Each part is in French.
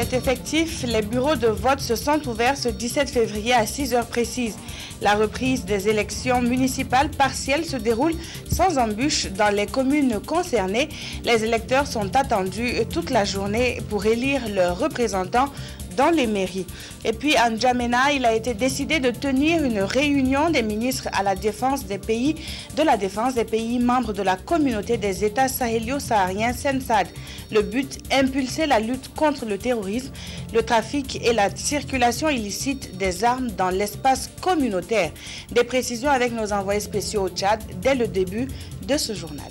C'est effectif, les bureaux de vote se sont ouverts ce 17 février à 6 heures précises. La reprise des élections municipales partielles se déroule sans embûches dans les communes concernées. Les électeurs sont attendus toute la journée pour élire leurs représentants dans les mairies. Et puis à N'Djamena, il a été décidé de tenir une réunion des ministres à la défense des pays membres de la communauté des États sahélio-sahariens CENSAD. Le but, impulser la lutte contre le terrorisme, le trafic et la circulation illicite des armes dans l'espace communautaire. Des précisions avec nos envoyés spéciaux au Tchad dès le début de ce journal.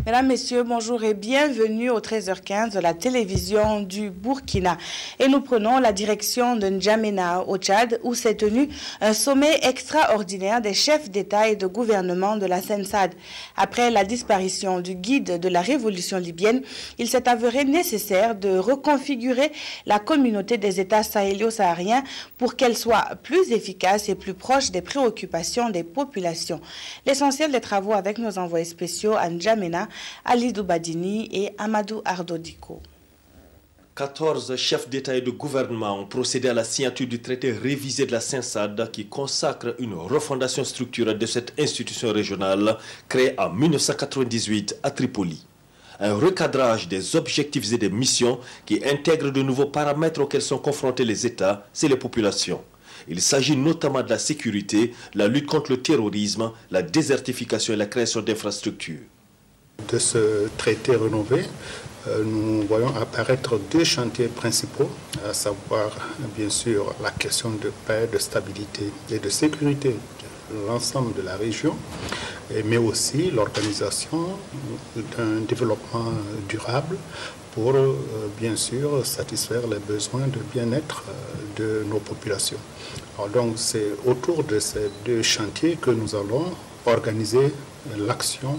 Mesdames, Messieurs, bonjour et bienvenue au 13h15 de la télévision du Burkina. Et nous prenons la direction de N'Djamena au Tchad où s'est tenu un sommet extraordinaire des chefs d'État et de gouvernement de la CENSAD. Après la disparition du guide de la révolution libyenne, il s'est avéré nécessaire de reconfigurer la communauté des États sahélio-sahariens pour qu'elle soit plus efficace et plus proche des préoccupations des populations. L'essentiel des travaux avec nos envoyés spéciaux à N'Djamena, Alidou Badini et Amadou Ardodiko. 14 chefs d'État et de gouvernement ont procédé à la signature du traité révisé de la CENSAD qui consacre une refondation structurelle de cette institution régionale créée en 1998 à Tripoli. Un recadrage des objectifs et des missions qui intègre de nouveaux paramètres auxquels sont confrontés les États et les populations. Il s'agit notamment de la sécurité, la lutte contre le terrorisme, la désertification et la création d'infrastructures. De ce traité rénové, nous voyons apparaître deux chantiers principaux, à savoir bien sûr la question de paix, de stabilité et de sécurité de l'ensemble de la région, mais aussi l'organisation d'un développement durable pour bien sûr satisfaire les besoins de bien-être de nos populations. Alors donc c'est autour de ces deux chantiers que nous allons organiser l'action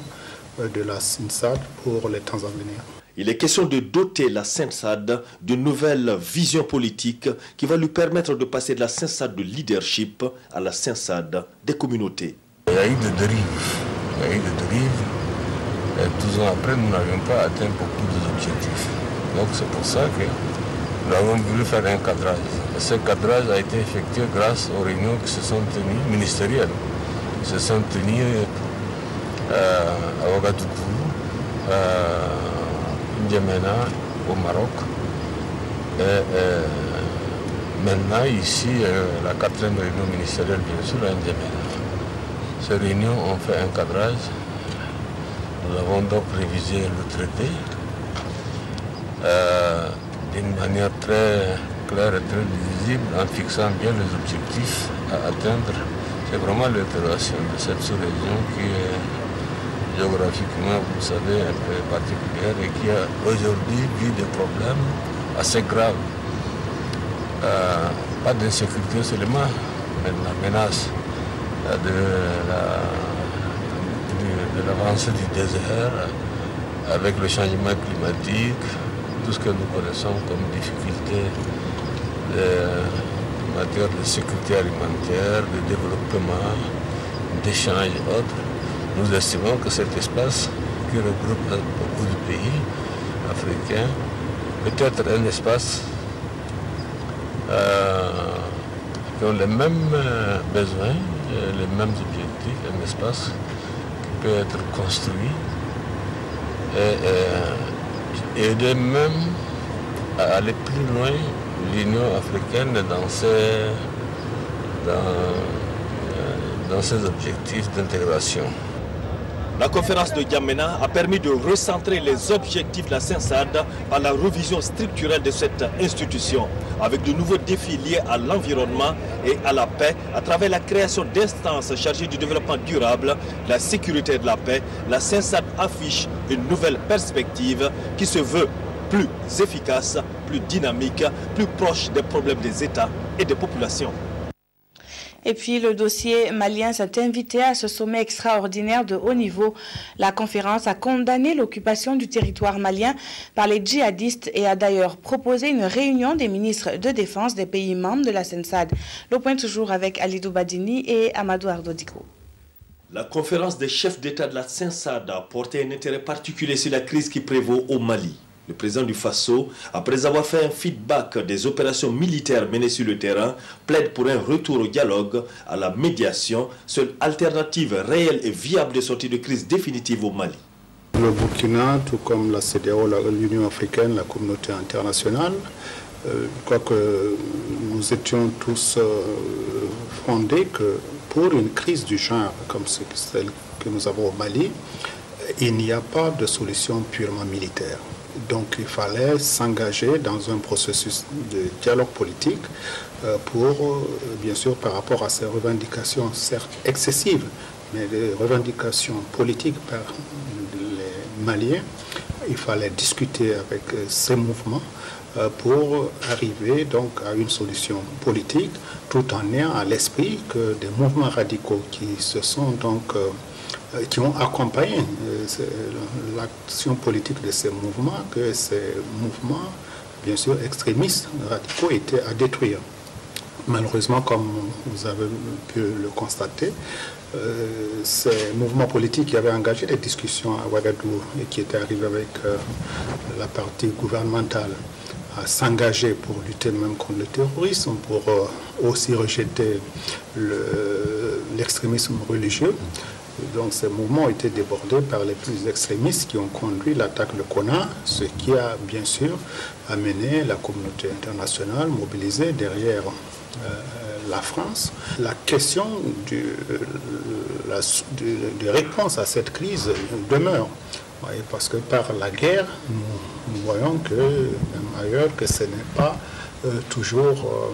de la CENSAD pour les temps à venir. Il est question de doter la CENSAD d'une nouvelle vision politique qui va lui permettre de passer de la CENSAD de leadership à la CENSAD des communautés. Il y a eu des dérives. Et 12 ans après, nous n'avions pas atteint beaucoup d'objectifs. Donc c'est pour ça que nous avons voulu faire un cadrage. Et ce cadrage a été effectué grâce aux réunions qui se sont tenues ministérielles. Qui se sont tenues à Ouagadougou, à N'Djamena, au Maroc. Et maintenant, ici, la 4e réunion ministérielle, bien sûr, à N'Djamena. Ces réunions ont fait un cadrage. Nous avons donc révisé le traité d'une manière très claire et très visible en fixant bien les objectifs à atteindre. C'est vraiment l'intégration de cette sous-région qui est géographiquement, vous savez, un peu particulière et qui a aujourd'hui vu des problèmes assez graves. Pas d'insécurité seulement, mais de la menace de l'avancée du désert avec le changement climatique, tout ce que nous connaissons comme difficultés en matière de sécurité alimentaire, de développement, d'échanges et autres. Nous estimons que cet espace qui regroupe beaucoup de pays africains peut être un espace qui ont les mêmes besoins, les mêmes objectifs, un espace qui peut être construit et aider même à aller plus loin l'Union africaine dans ses objectifs d'intégration. La conférence de N'Djamena a permis de recentrer les objectifs de la CENSAD par la révision structurelle de cette institution, avec de nouveaux défis liés à l'environnement et à la paix, à travers la création d'instances chargées du développement durable, la sécurité et de la paix. La CENSAD affiche une nouvelle perspective qui se veut plus efficace, plus dynamique, plus proche des problèmes des États et des populations. Et puis le dossier malien s'est invité à ce sommet extraordinaire de haut niveau. La conférence a condamné l'occupation du territoire malien par les djihadistes et a d'ailleurs proposé une réunion des ministres de défense des pays membres de la CENSAD. Le point toujours avec Alidou Badini et Amadou Ardodiko. La conférence des chefs d'État de la CENSAD a porté un intérêt particulier sur la crise qui prévaut au Mali. Le président du Faso, après avoir fait un feedback des opérations militaires menées sur le terrain, plaide pour un retour au dialogue, à la médiation, seule alternative réelle et viable de sortie de crise définitive au Mali. Le Burkina, tout comme la CEDEAO, l'Union africaine, la communauté internationale, je crois que nous étions tous fondés que pour une crise du genre comme celle que nous avons au Mali, il n'y a pas de solution purement militaire. Donc il fallait s'engager dans un processus de dialogue politique pour, bien sûr, par rapport à ces revendications, certes excessives, mais des revendications politiques par les Maliens, il fallait discuter avec ces mouvements pour arriver donc à une solution politique, tout en ayant à l'esprit que des mouvements radicaux qui se sont donc qui ont accompagné l'action politique de ces mouvements, que ces mouvements, bien sûr, extrémistes, radicaux, étaient à détruire. Malheureusement, comme vous avez pu le constater, ces mouvements politiques qui avaient engagé des discussions à Ouagadougou et qui étaient arrivés avec la partie gouvernementale à s'engager pour lutter même contre le terrorisme, pour aussi rejeter l'extrémisme religieux. Donc ces mouvements ont été débordés par les plus extrémistes qui ont conduit l'attaque de Konna, ce qui a bien sûr amené la communauté internationale mobilisée derrière la France. La question de réponse à cette crise demeure. Parce que par la guerre, nous voyons que, même ailleurs, que ce n'est pas toujours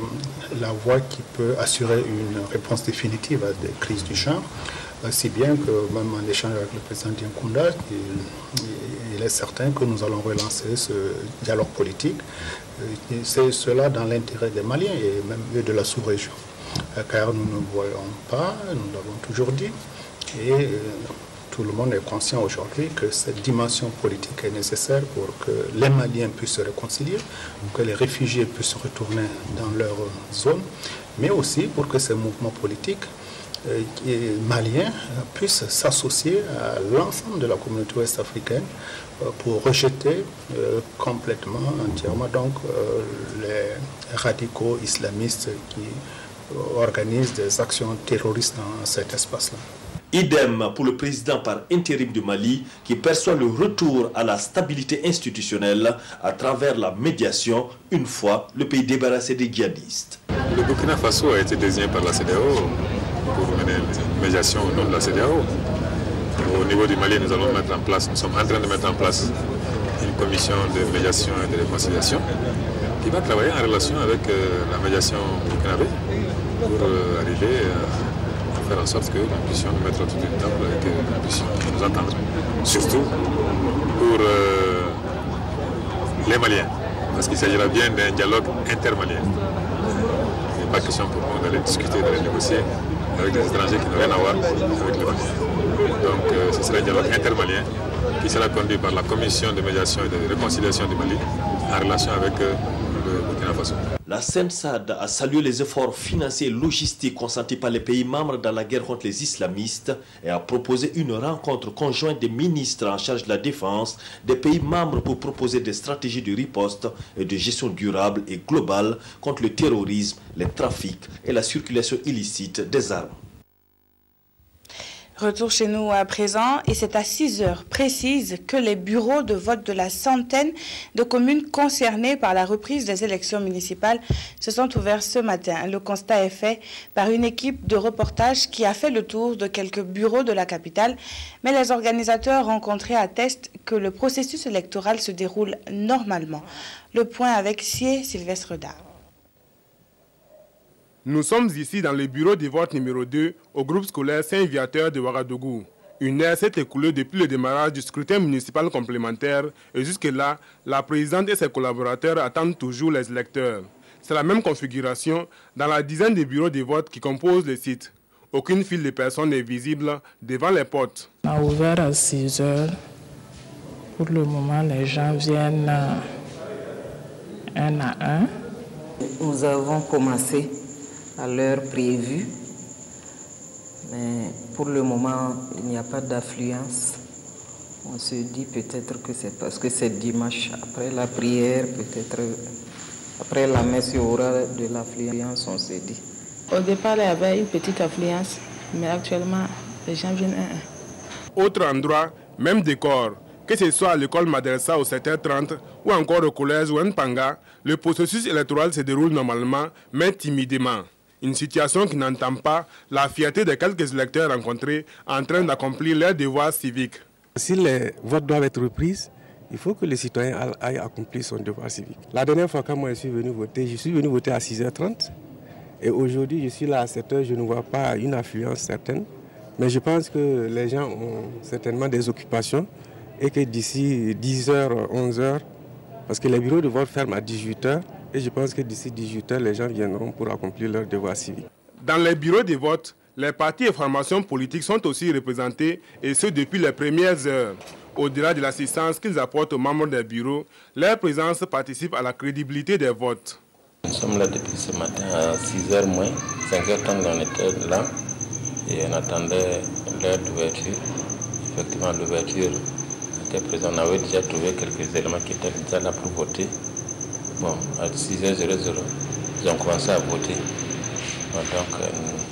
la voie qui peut assurer une réponse définitive à des crises du genre. Si bien que même en échange avec le président Diankounda, il est certain que nous allons relancer ce dialogue politique. C'est cela dans l'intérêt des Maliens et même de la sous-région. Car nous ne voyons pas, nous l'avons toujours dit, et tout le monde est conscient aujourd'hui que cette dimension politique est nécessaire pour que les Maliens puissent se réconcilier, pour que les réfugiés puissent retourner dans leur zone, mais aussi pour que ces mouvements politiques maliens puissent s'associer à l'ensemble de la communauté ouest-africaine pour rejeter complètement, entièrement, donc, les radicaux islamistes qui organisent des actions terroristes dans cet espace-là. Idem pour le président par intérim du Mali qui perçoit le retour à la stabilité institutionnelle à travers la médiation une fois le pays débarrassé des djihadistes. Le Burkina Faso a été désigné par la CEDEAO pour mener une médiation au nom de la CEDEAO. Au niveau du Mali, nous sommes en train de mettre en place une commission de médiation et de réconciliation qui va travailler en relation avec la médiation burkinabé pour arriver à faire en sorte que nous puissions nous mettre autour d'une table et que nous puissions nous entendre. Surtout pour les Maliens, parce qu'il s'agira bien d'un dialogue intermalien. Il n'est pas question pour nous d'aller discuter, d'aller négocier avec des étrangers qui n'ont rien à voir avec les Maliens. Donc ce sera un dialogue intermalien qui sera conduit par la commission de médiation et de réconciliation du Mali en relation avec le Burkina Faso. La CENSAD a salué les efforts financiers et logistiques consentis par les pays membres dans la guerre contre les islamistes et a proposé une rencontre conjointe des ministres en charge de la défense des pays membres pour proposer des stratégies de riposte et de gestion durable et globale contre le terrorisme, les trafics et la circulation illicite des armes. Retour chez nous à présent, et c'est à 6 heures précises que les bureaux de vote de la centaine de communes concernées par la reprise des élections municipales se sont ouverts ce matin. Le constat est fait par une équipe de reportage qui a fait le tour de quelques bureaux de la capitale, mais les organisateurs rencontrés attestent que le processus électoral se déroule normalement. Le point avec Sylvestre Dard. Nous sommes ici dans le bureau de vote numéro 2 au groupe scolaire Saint-Viateur de Ouagadougou. Une heure s'est écoulée depuis le démarrage du scrutin municipal complémentaire et jusque-là, la présidente et ses collaborateurs attendent toujours les électeurs. C'est la même configuration dans la dizaine de bureaux de vote qui composent le site. Aucune file de personnes n'est visible devant les portes. On a ouvert à 6 heures. Pour le moment, les gens viennent un à un. Nous avons commencé à l'heure prévue, mais pour le moment, il n'y a pas d'affluence. On se dit peut-être que c'est parce que c'est dimanche. Après la prière, peut-être après la messe, il y aura de l'affluence, on se dit. Au départ, il y avait une petite affluence, mais actuellement, les gens viennent un. Autre endroit, même décor. Que ce soit à l'école Madrasa au 7h30 ou encore au collège Wenpanga, le processus électoral se déroule normalement, mais timidement. Une situation qui n'entame pas la fierté de quelques électeurs rencontrés en train d'accomplir leurs devoirs civiques. Si les votes doivent être repris, il faut que les citoyens aillent accomplir son devoir civique. La dernière fois quand moi je suis venu voter à 6h30. Et aujourd'hui, je suis là à 7h, je ne vois pas une affluence certaine. Mais je pense que les gens ont certainement des occupations et que d'ici 10h, 11h, parce que les bureaux de vote ferment à 18h, et je pense que d'ici 18h, les gens viendront pour accomplir leur devoir civique. Dans les bureaux de vote, les partis et formations politiques sont aussi représentés, et ce depuis les premières heures. Au-delà de l'assistance qu'ils apportent aux membres des bureaux, leur présence participe à la crédibilité des votes. Nous sommes là depuis ce matin à 6h moins, 5h30 on était là et on attendait l'heure d'ouverture. Effectivement, l'ouverture était présente. On avait déjà trouvé quelques éléments qui étaient déjà là pour voter. Bon, à 6h00, ils ont commencé à voter. Donc,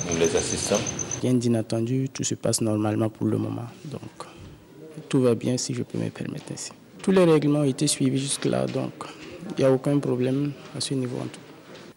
nous les assistons. Rien d'inattendu, tout se passe normalement pour le moment. Donc, tout va bien si je peux me permettre ainsi. Tous les règlements ont été suivis jusque-là, donc il n'y a aucun problème à ce niveau en tout.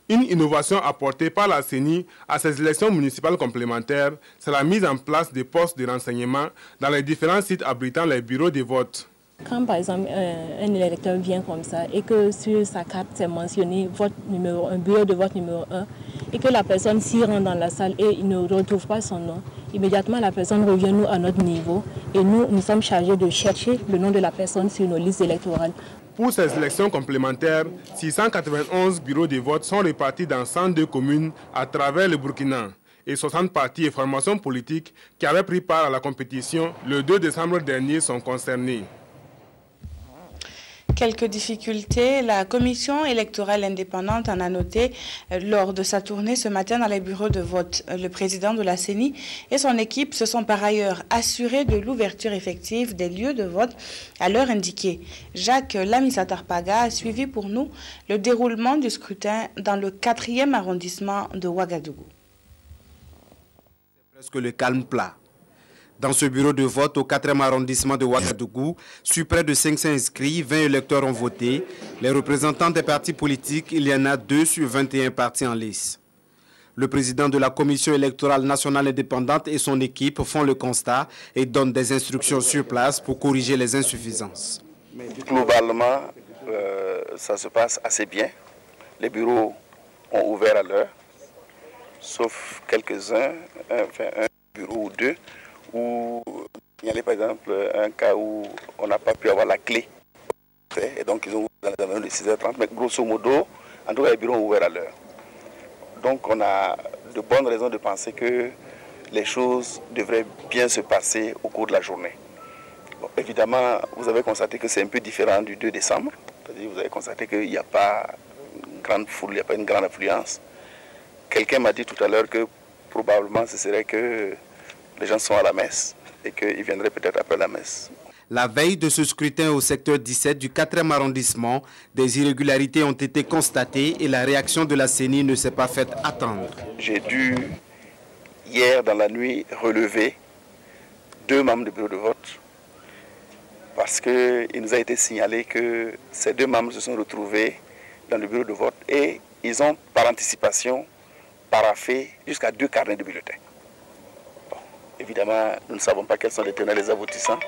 Une innovation apportée par la CENI à ces élections municipales complémentaires, c'est la mise en place des postes de renseignement dans les différents sites abritant les bureaux de vote. Quand par exemple un électeur vient comme ça et que sur sa carte c'est mentionné vote numéro 1, bureau de vote numéro 1, et que la personne s'y rend dans la salle et il ne retrouve pas son nom, immédiatement la personne revient nous à notre niveau et nous sommes chargés de chercher le nom de la personne sur nos listes électorales. Pour ces élections complémentaires, 691 bureaux de vote sont répartis dans 102 communes à travers le Burkina. Et 60 partis et formations politiques qui avaient pris part à la compétition le 2 décembre dernier sont concernés. Quelques difficultés, la commission électorale indépendante en a noté lors de sa tournée ce matin dans les bureaux de vote. Le président de la CENI et son équipe se sont par ailleurs assurés de l'ouverture effective des lieux de vote à l'heure indiquée. Jacques Lamisatarpaga a suivi pour nous le déroulement du scrutin dans le 4e arrondissement de Ouagadougou. C'est presque le calme plat. Dans ce bureau de vote au 4e arrondissement de Ouagadougou, sur près de 500 inscrits, 20 électeurs ont voté. Les représentants des partis politiques, il y en a 2 sur 21 partis en lice. Le président de la Commission électorale nationale indépendante et son équipe font le constat et donnent des instructions sur place pour corriger les insuffisances. Globalement, ça se passe assez bien. Les bureaux ont ouvert à l'heure, sauf quelques-uns, un bureau ou deux, où il y avait par exemple un cas où on n'a pas pu avoir la clé. Et donc ils ont ouvert dans les environs de 6h30, mais grosso modo, en tout cas les bureaux ont ouvert à l'heure. Donc on a de bonnes raisons de penser que les choses devraient bien se passer au cours de la journée. Bon, évidemment, vous avez constaté que c'est un peu différent du 2 décembre. C'est-à-dire vous avez constaté qu'il n'y a pas une grande foule, il n'y a pas une grande affluence. Quelqu'un m'a dit tout à l'heure que probablement ce serait que les gens sont à la messe et qu'ils viendraient peut-être après la messe. La veille de ce scrutin au secteur 17 du 4e arrondissement, des irrégularités ont été constatées et la réaction de la CENI ne s'est pas faite attendre. J'ai dû, hier dans la nuit, relever 2 membres du bureau de vote parce qu'il nous a été signalé que ces 2 membres se sont retrouvés dans le bureau de vote et ils ont par anticipation paraphé jusqu'à 2 carnets de bulletins. Évidemment, nous ne savons pas quels sont les tenants et les aboutissants.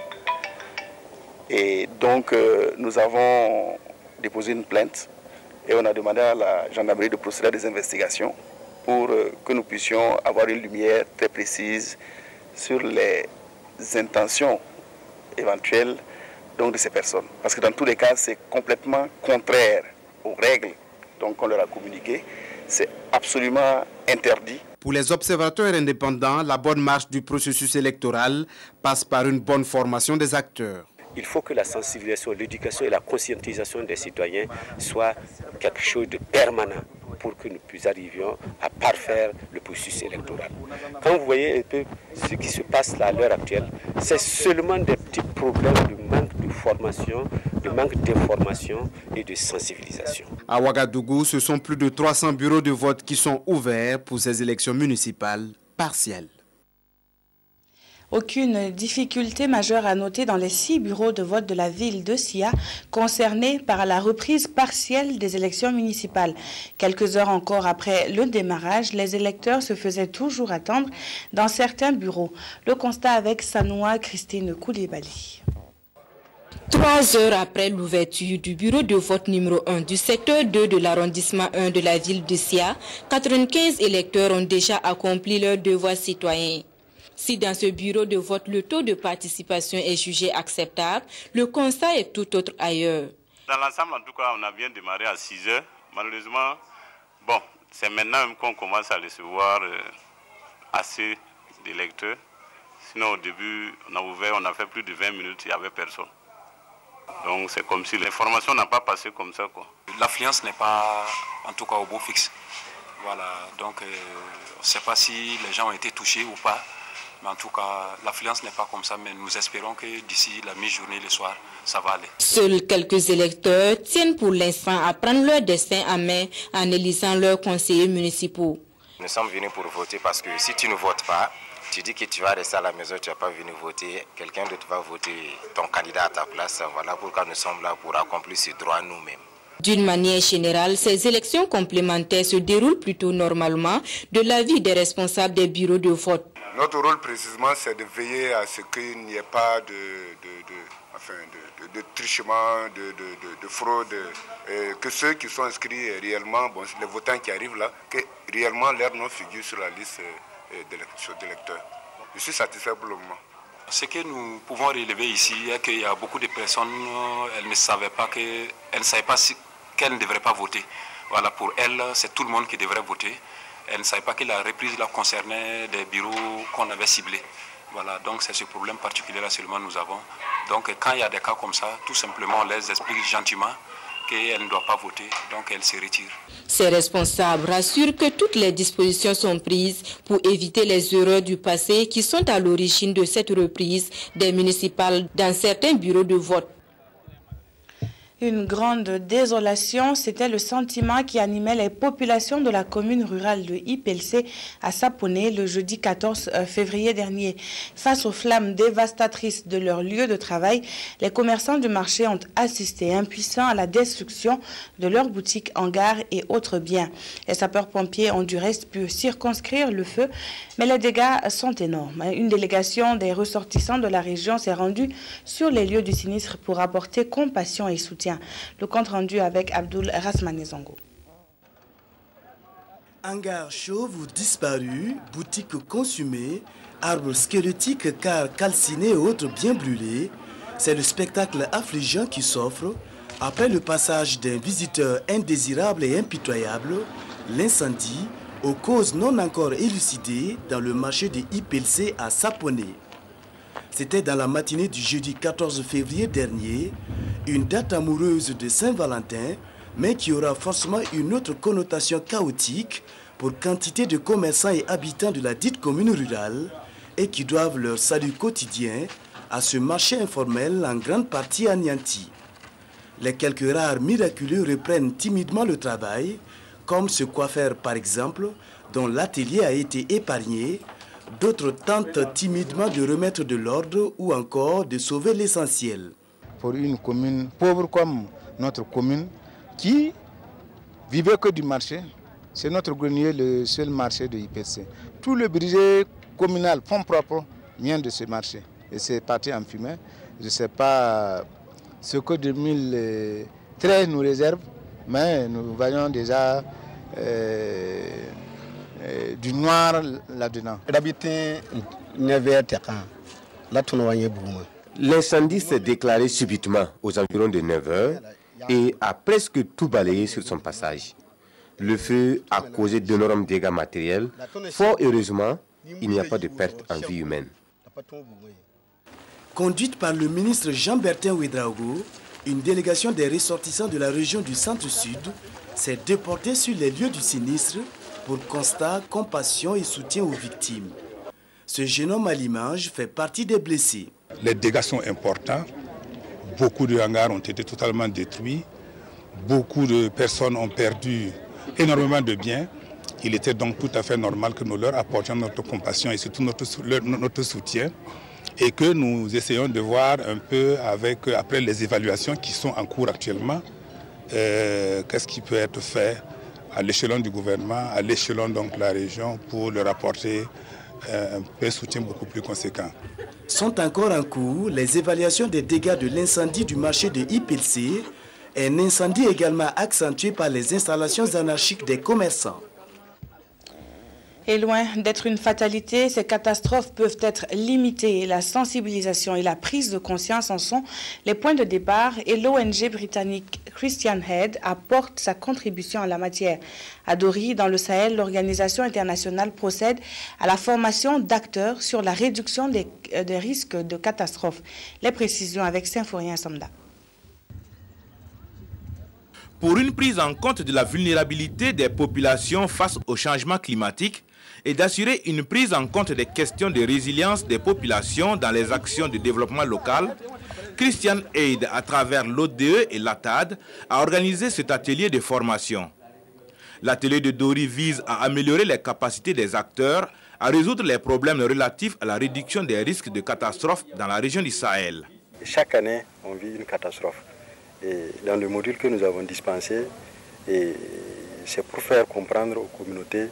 Et donc, nous avons déposé une plainte et on a demandé à la gendarmerie de procéder à des investigations pour que nous puissions avoir une lumière très précise sur les intentions éventuelles donc, de ces personnes. Parce que dans tous les cas, c'est complètement contraire aux règles qu'on leur a communiquées. C'est absolument interdit. Pour les observateurs indépendants, la bonne marche du processus électoral passe par une bonne formation des acteurs. Il faut que la sensibilisation, l'éducation et la conscientisation des citoyens soient quelque chose de permanent. pour que nous arrivions à parfaire le processus électoral. Quand vous voyez un peu ce qui se passe là à l'heure actuelle, c'est seulement des petits problèmes de manque de formation, de manque d'information et de sensibilisation. À Ouagadougou, ce sont plus de 300 bureaux de vote qui sont ouverts pour ces élections municipales partielles. Aucune difficulté majeure à noter dans les 6 bureaux de vote de la ville de Sia concernés par la reprise partielle des élections municipales. Quelques heures encore après le démarrage, les électeurs se faisaient toujours attendre dans certains bureaux. Le constat avec Sanoua Christine Koulibaly. 3 heures après l'ouverture du bureau de vote numéro 1 du secteur 2 de l'arrondissement 1 de la ville de Sia, 95 électeurs ont déjà accompli leur devoir citoyen. Si dans ce bureau de vote, le taux de participation est jugé acceptable, le constat est tout autre ailleurs. Dans l'ensemble, en tout cas, on a bien démarré à 6 heures. Malheureusement, bon, c'est maintenant même qu'on commence à recevoir assez d'électeurs. Sinon, au début, on a fait plus de 20 minutes, il n'y avait personne. Donc, c'est comme si l'information n'a pas passé comme ça, quoi. L'affluence n'est pas, en tout cas, au beau fixe. Voilà, donc on ne sait pas si les gens ont été touchés ou pas. Mais en tout cas, l'affluence n'est pas comme ça, mais nous espérons que d'ici la mi-journée, le soir, ça va aller. Seuls quelques électeurs tiennent pour l'instant à prendre leur destin en main en élisant leurs conseillers municipaux. Nous sommes venus pour voter parce que si tu ne votes pas, tu dis que tu vas rester à la maison, tu n'as pas venu voter, quelqu'un d'autre va voter ton candidat à ta place. Voilà pourquoi nous sommes là pour accomplir ce droit nous-mêmes. D'une manière générale, ces élections complémentaires se déroulent plutôt normalement de l'avis des responsables des bureaux de vote. Notre rôle précisément, c'est de veiller à ce qu'il n'y ait pas de trichement, de fraude, que ceux qui sont inscrits réellement, bon, les votants qui arrivent là, que réellement leur nom figure sur la liste d'électeurs. Je suis satisfait pour le moment. Ce que nous pouvons relever ici est qu'il y a beaucoup de personnes, elles ne savaient pas qu'elles ne devraient pas voter. Voilà, pour elles, c'est tout le monde qui devrait voter. Elles ne savaient pas que la reprise là concernait des bureaux qu'on avait ciblés. Voilà, donc c'est ce problème particulier-là seulement nous avons. Donc quand il y a des cas comme ça, tout simplement on les explique gentiment qu'elles ne doivent pas voter, donc elles se retirent. Ces responsables rassurent que toutes les dispositions sont prises pour éviter les erreurs du passé qui sont à l'origine de cette reprise des municipales dans certains bureaux de vote. Une grande désolation, c'était le sentiment qui animait les populations de la commune rurale de Ipelcé à Saponé le jeudi 14 février dernier. Face aux flammes dévastatrices de leur lieu de travail, les commerçants du marché ont assisté impuissants à la destruction de leurs boutiques, hangars et autres biens. Les sapeurs-pompiers ont du reste pu circonscrire le feu, mais les dégâts sont énormes. Une délégation des ressortissants de la région s'est rendue sur les lieux du sinistre pour apporter compassion et soutien. Le compte rendu avec Abdoul Rasmanezongo. Hangars chauves ou disparus, boutiques consumées, arbres squelettiques car calcinés et autres bien brûlés, c'est le spectacle affligeant qui s'offre après le passage d'un visiteur indésirable et impitoyable, l'incendie aux causes non encore élucidées dans le marché de Ipelcé à Saponé. C'était dans la matinée du jeudi 14 février dernier, une date amoureuse de Saint-Valentin, mais qui aura forcément une autre connotation chaotique pour quantité de commerçants et habitants de la dite commune rurale et qui doivent leur salut quotidien à ce marché informel en grande partie anéanti. Les quelques rares miraculeux reprennent timidement le travail, comme ce coiffeur par exemple, dont l'atelier a été épargné. D'autres tentent timidement de remettre de l'ordre ou encore de sauver l'essentiel. Pour une commune pauvre comme notre commune, qui vivait que du marché, c'est notre grenier le seul marché de Ipelcé. Tout le budget communal, fonds propres, vient de ce marché. Et c'est parti en fumée. Je ne sais pas ce que 2013 nous réserve, mais nous voyons déjà du noir là-dedans. L'incendie s'est déclaré subitement aux environs de 9 h et a presque tout balayé sur son passage. Le feu a causé d'énormes dégâts matériels. Fort heureusement, il n'y a pas de perte en vie humaine. Conduite par le ministre Jean-Bertin Ouedraogo, une délégation des ressortissants de la région du Centre-Sud s'est déportée sur les lieux du sinistre pour constat, compassion et soutien aux victimes. Ce jeune homme à l'image fait partie des blessés. Les dégâts sont importants. Beaucoup de hangars ont été totalement détruits. Beaucoup de personnes ont perdu énormément de biens. Il était donc tout à fait normal que nous leur apportions notre compassion et surtout notre soutien et que nous essayons de voir un peu après les évaluations qui sont en cours actuellement, qu'est-ce qui peut être fait à l'échelon du gouvernement, à l'échelon donc de la région pour leur apporter un soutien beaucoup plus conséquent. Sont encore en cours les évaluations des dégâts de l'incendie du marché de IPLC, un incendie également accentué par les installations anarchiques des commerçants. Et loin d'être une fatalité, ces catastrophes peuvent être limitées. La sensibilisation et la prise de conscience en sont les points de départ et l'ONG britannique Christian Aid apporte sa contribution en la matière. À Dori, dans le Sahel, l'organisation internationale procède à la formation d'acteurs sur la réduction des risques de catastrophes. Les précisions avec Symphorien Samda. Pour une prise en compte de la vulnérabilité des populations face au changement climatique, et d'assurer une prise en compte des questions de résilience des populations dans les actions de développement local, Christian Aid, à travers l'ODE et l'ATAD, a organisé cet atelier de formation. L'atelier de Dori vise à améliorer les capacités des acteurs à résoudre les problèmes relatifs à la réduction des risques de catastrophes dans la région du Sahel. Chaque année, on vit une catastrophe. Et dans le module que nous avons dispensé, c'est pour faire comprendre aux communautés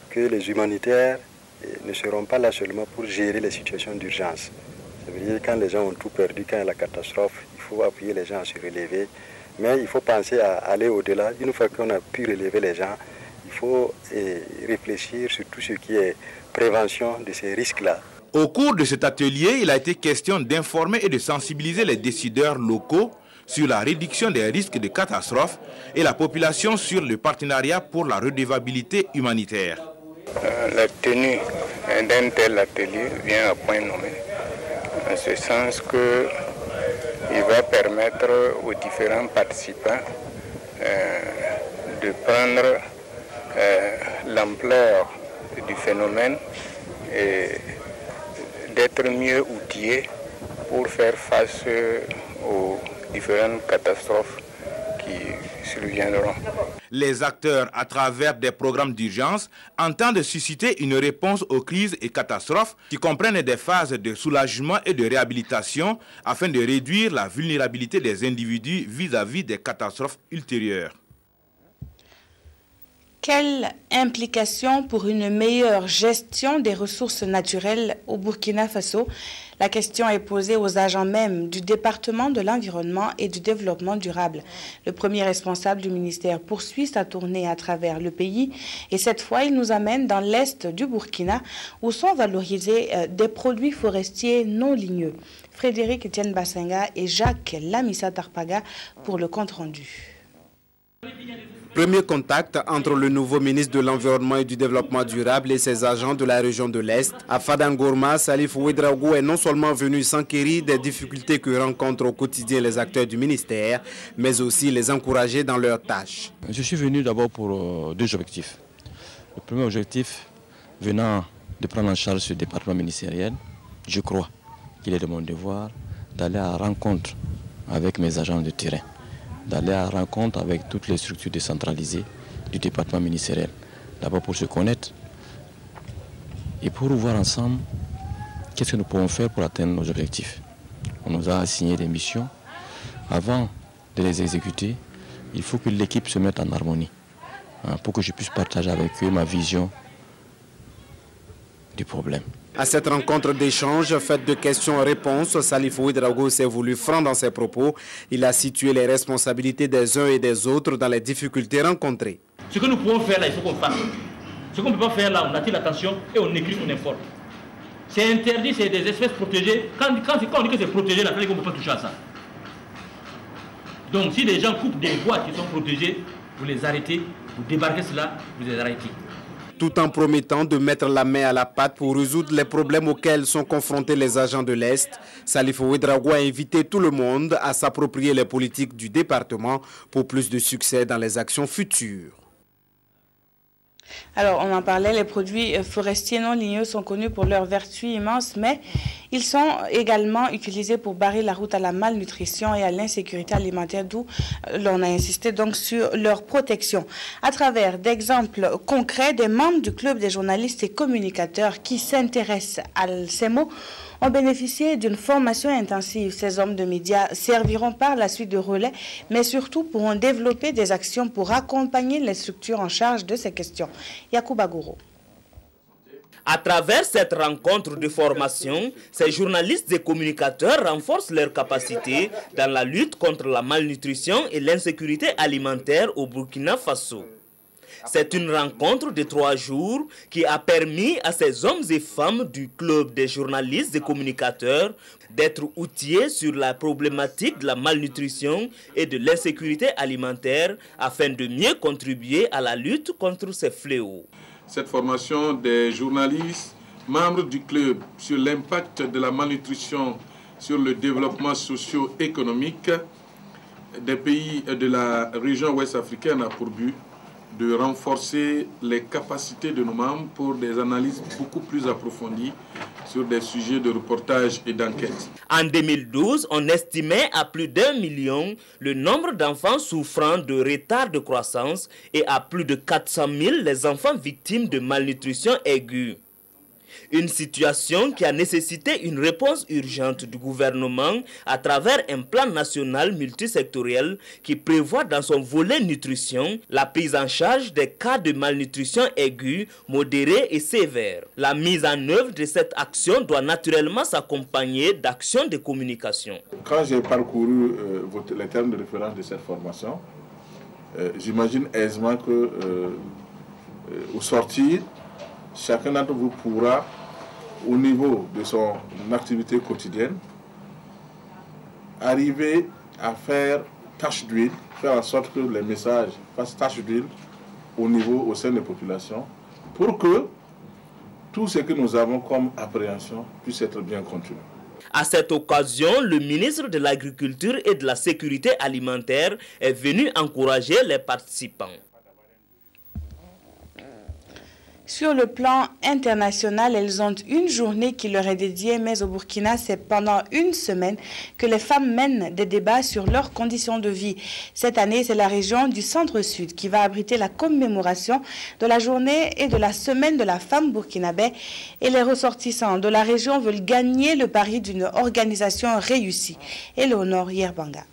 que les humanitaires ne seront pas là seulement pour gérer les situations d'urgence. Ça veut dire que quand les gens ont tout perdu, quand il y a la catastrophe, il faut appuyer les gens à se relever. Mais il faut penser à aller au-delà. Une fois qu'on a pu relever les gens, il faut réfléchir sur tout ce qui est prévention de ces risques-là. Au cours de cet atelier, il a été question d'informer et de sensibiliser les décideurs locaux sur la réduction des risques de catastrophes et la population sur le partenariat pour la redevabilité humanitaire. La tenue d'un tel atelier vient à point nommé, en ce sens qu'il va permettre aux différents participants de prendre l'ampleur du phénomène et d'être mieux outillés pour faire face aux différentes catastrophes qui surviendront. Les acteurs, à travers des programmes d'urgence, entendent susciter une réponse aux crises et catastrophes qui comprennent des phases de soulagement et de réhabilitation afin de réduire la vulnérabilité des individus vis-à-vis des catastrophes ultérieures. Quelle implication pour une meilleure gestion des ressources naturelles au Burkina Faso? La question est posée aux agents même du département de l'environnement et du développement durable. Le premier responsable du ministère poursuit sa tournée à travers le pays et cette fois il nous amène dans l'est du Burkina où sont valorisés des produits forestiers non ligneux. Frédéric Etienne Bassenga et Jacques Lamissa Tarpaga pour le compte-rendu. Premier contact entre le nouveau ministre de l'Environnement et du Développement durable et ses agents de la région de l'Est. À Fadangourma, Salif Ouedraogo est non seulement venu s'enquérir des difficultés que rencontrent au quotidien les acteurs du ministère, mais aussi les encourager dans leurs tâches. Je suis venu d'abord pour deux objectifs. Le premier objectif, venant de prendre en charge ce département ministériel, je crois qu'il est de mon devoir d'aller à la rencontre avec mes agents de terrain, d'aller à la rencontre avec toutes les structures décentralisées du département ministériel. D'abord pour se connaître et pour voir ensemble qu'est-ce que nous pouvons faire pour atteindre nos objectifs. On nous a assigné des missions. Avant de les exécuter, il faut que l'équipe se mette en harmonie pour que je puisse partager avec eux ma vision du problème. À cette rencontre d'échange faite de questions-réponses, Salif Ouedraogo s'est voulu franc dans ses propos. Il a situé les responsabilités des uns et des autres dans les difficultés rencontrées. Ce que nous pouvons faire là, il faut qu'on fasse. Ce qu'on ne peut pas faire là, on attire l'attention et on écrit, on informe. C'est interdit, c'est des espèces protégées. Quand on dit que c'est protégé, là, on ne peut pas toucher à ça. Donc si les gens coupent des bois qui sont protégées, vous les arrêtez, vous débarquez cela, vous les arrêtez. tout en promettant de mettre la main à la pâte pour résoudre les problèmes auxquels sont confrontés les agents de l'Est. Salif Ouedraogo a invité tout le monde à s'approprier les politiques du département pour plus de succès dans les actions futures. Alors, on en parlait, les produits forestiers non ligneux sont connus pour leurs vertus immenses, mais ils sont également utilisés pour barrer la route à la malnutrition et à l'insécurité alimentaire, d'où l'on a insisté donc sur leur protection. À travers d'exemples concrets, des membres du club des journalistes et communicateurs qui s'intéressent à ces mots ont bénéficié d'une formation intensive. Ces hommes de médias serviront par la suite de relais, mais surtout pourront développer des actions pour accompagner les structures en charge de ces questions. Yacouba Gouro. À travers cette rencontre de formation, ces journalistes et communicateurs renforcent leurs capacités dans la lutte contre la malnutrition et l'insécurité alimentaire au Burkina Faso. C'est une rencontre de 3 jours qui a permis à ces hommes et femmes du club des journalistes et communicateurs d'être outillés sur la problématique de la malnutrition et de l'insécurité alimentaire afin de mieux contribuer à la lutte contre ces fléaux. Cette formation des journalistes, membres du club, sur l'impact de la malnutrition sur le développement socio-économique des pays de la région ouest africaine a pour but de renforcer les capacités de nos membres pour des analyses beaucoup plus approfondies sur des sujets de reportage et d'enquête. En 2012, on estimait à plus d'1 million le nombre d'enfants souffrant de retard de croissance et à plus de 400 000 les enfants victimes de malnutrition aiguë. Une situation qui a nécessité une réponse urgente du gouvernement à travers un plan national multisectoriel qui prévoit dans son volet nutrition la prise en charge des cas de malnutrition aiguë, modérée et sévère. La mise en œuvre de cette action doit naturellement s'accompagner d'actions de communication. Quand j'ai parcouru les termes de référence de cette formation, j'imagine aisément que au sortir, chacun d'entre vous pourra, au niveau de son activité quotidienne, arriver à faire tâche d'huile, faire en sorte que les messages fassent tâche d'huile au sein des populations, pour que tout ce que nous avons comme appréhension puisse être bien contenu. À cette occasion, le ministre de l'Agriculture et de la Sécurité alimentaire est venu encourager les participants. Sur le plan international, elles ont une journée qui leur est dédiée, mais au Burkina, c'est pendant une semaine que les femmes mènent des débats sur leurs conditions de vie. Cette année, c'est la région du Centre-Sud qui va abriter la commémoration de la journée et de la semaine de la femme burkinabé. Et les ressortissants de la région veulent gagner le pari d'une organisation réussie. Éléonore Yerbanga.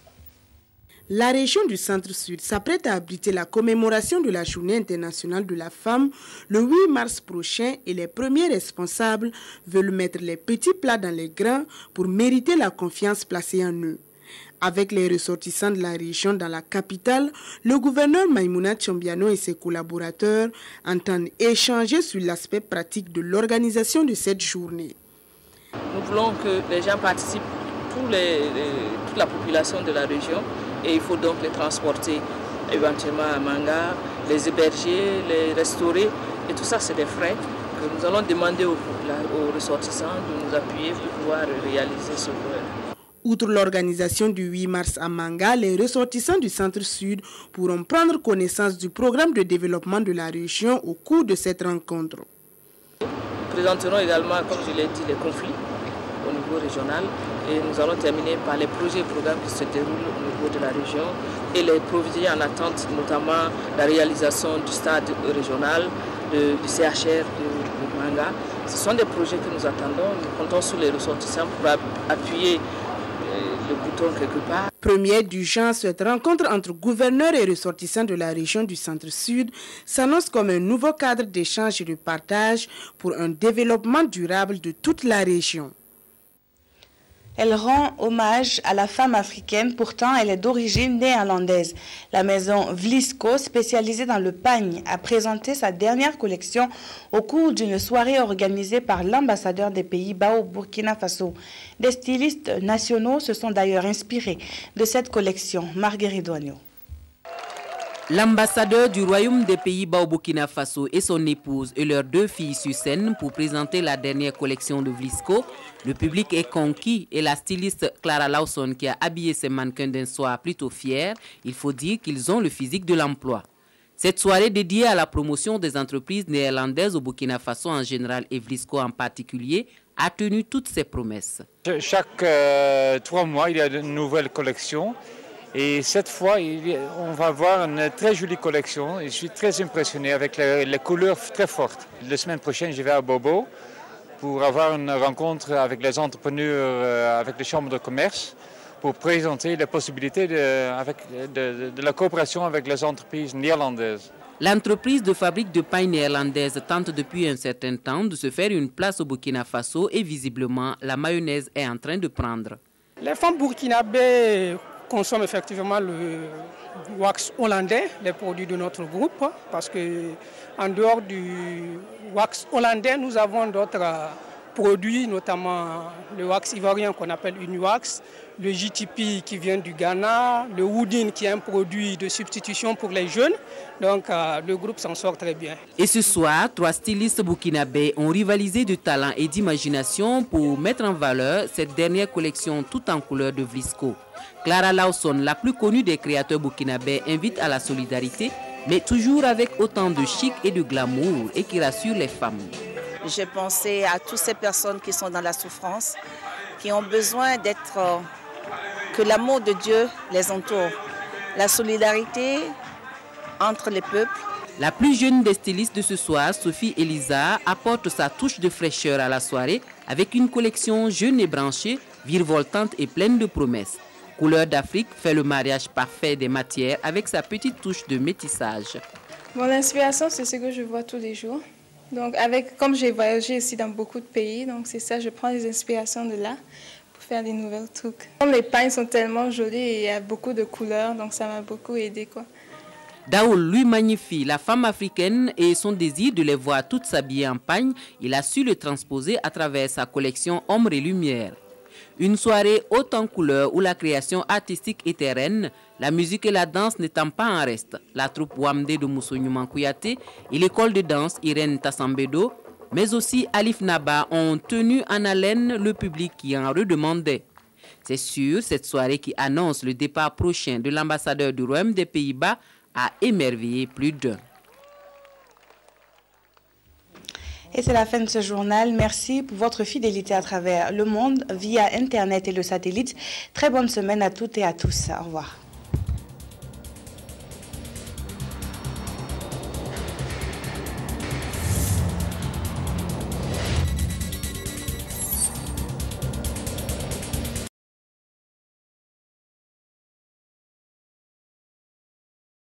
La région du Centre-Sud s'apprête à abriter la commémoration de la Journée internationale de la femme le 8 mars prochain et les premiers responsables veulent mettre les petits plats dans les grands pour mériter la confiance placée en eux. Avec les ressortissants de la région dans la capitale, le gouverneur Maïmouna Tchombiano et ses collaborateurs entendent échanger sur l'aspect pratique de l'organisation de cette journée. Nous voulons que les gens participent, toute la population de la région, et il faut donc les transporter éventuellement à Manga, les héberger, les restaurer. Et tout ça, c'est des frais que nous allons demander aux ressortissants de nous appuyer pour pouvoir réaliser ce projet. Outre l'organisation du 8 mars à Manga, les ressortissants du Centre-Sud pourront prendre connaissance du programme de développement de la région au cours de cette rencontre. Nous présenterons également, comme je l'ai dit, les conflits au niveau régional. Et nous allons terminer par les projets et programmes qui se déroulent au niveau de la région et les projets en attente, notamment la réalisation du stade régional, du CHR de Manga. Ce sont des projets que nous attendons. Nous comptons sur les ressortissants pour appuyer le bouton quelque part. Première du genre, cette rencontre entre gouverneurs et ressortissants de la région du Centre-Sud s'annonce comme un nouveau cadre d'échange et de partage pour un développement durable de toute la région. Elle rend hommage à la femme africaine, pourtant elle est d'origine néerlandaise. La maison Vlisco, spécialisée dans le pagne, a présenté sa dernière collection au cours d'une soirée organisée par l'ambassadeur des Pays-Bas au Burkina Faso. Des stylistes nationaux se sont d'ailleurs inspirés de cette collection. Marguerite Douagneau. L'ambassadeur du Royaume des Pays-Bas au Burkina Faso et son épouse et leurs 2 filles sur scène pour présenter la dernière collection de Vlisco. Le public est conquis et la styliste Clara Lawson qui a habillé ces mannequins d'un soir plutôt fier. Il faut dire qu'ils ont le physique de l'emploi. Cette soirée dédiée à la promotion des entreprises néerlandaises au Burkina Faso en général et Vlisco en particulier a tenu toutes ses promesses. Chaque 3 mois, il y a de nouvelles collections. Et cette fois, on va voir une très jolie collection. Je suis très impressionné avec les couleurs très fortes. La semaine prochaine, je vais à Bobo pour avoir une rencontre avec les entrepreneurs, avec les chambres de commerce, pour présenter les possibilités de la coopération avec les entreprises néerlandaises. L'entreprise de fabrique de paille néerlandaise tente depuis un certain temps de se faire une place au Burkina Faso et visiblement, la mayonnaise est en train de prendre. Les femmes burkinabées consomment effectivement le wax hollandais, les produits de notre groupe, parce qu'en dehors du wax hollandais, nous avons d'autres produits, notamment le wax ivoirien qu'on appelle Uniwax, le JTP qui vient du Ghana, le Woodin qui est un produit de substitution pour les jeunes. Donc le groupe s'en sort très bien. Et ce soir, 3 stylistes burkinabés ont rivalisé de talent et d'imagination pour mettre en valeur cette dernière collection toute en couleur de Vlisco. Clara Lawson, la plus connue des créateurs burkinabés, invite à la solidarité, mais toujours avec autant de chic et de glamour et qui rassure les femmes. J'ai pensé à toutes ces personnes qui sont dans la souffrance, qui ont besoin que l'amour de Dieu les entoure. La solidarité entre les peuples. La plus jeune des stylistes de ce soir, Sophie Elisa, apporte sa touche de fraîcheur à la soirée avec une collection jeune et branchée, virevoltante et pleine de promesses. Couleur d'Afrique fait le mariage parfait des matières avec sa petite touche de métissage. Mon inspiration, c'est ce que je vois tous les jours. Donc, comme j'ai voyagé ici dans beaucoup de pays, donc c'est ça, je prends les inspirations de là pour faire des nouvelles trucs. Les pailles sont tellement jolies et il y a beaucoup de couleurs, donc ça m'a beaucoup aidé, quoi. Daoul lui magnifie la femme africaine et son désir de les voir toutes s'habiller en pagne. Il a su le transposer à travers sa collection Ombre et Lumière. Une soirée haute en couleurs où la création artistique était reine, la musique et la danse n'étant pas en reste. La troupe Wamde de Moussounyouman Kouyaté et l'école de danse Irène Tassambedo, mais aussi Alif Naba ont tenu en haleine le public qui en redemandait. C'est sûr, cette soirée qui annonce le départ prochain de l'ambassadeur du Royaume des Pays-Bas a émerveillé plus d'un. Et c'est la fin de ce journal. Merci pour votre fidélité à travers le monde via Internet et le satellite. Très bonne semaine à toutes et à tous. Au revoir.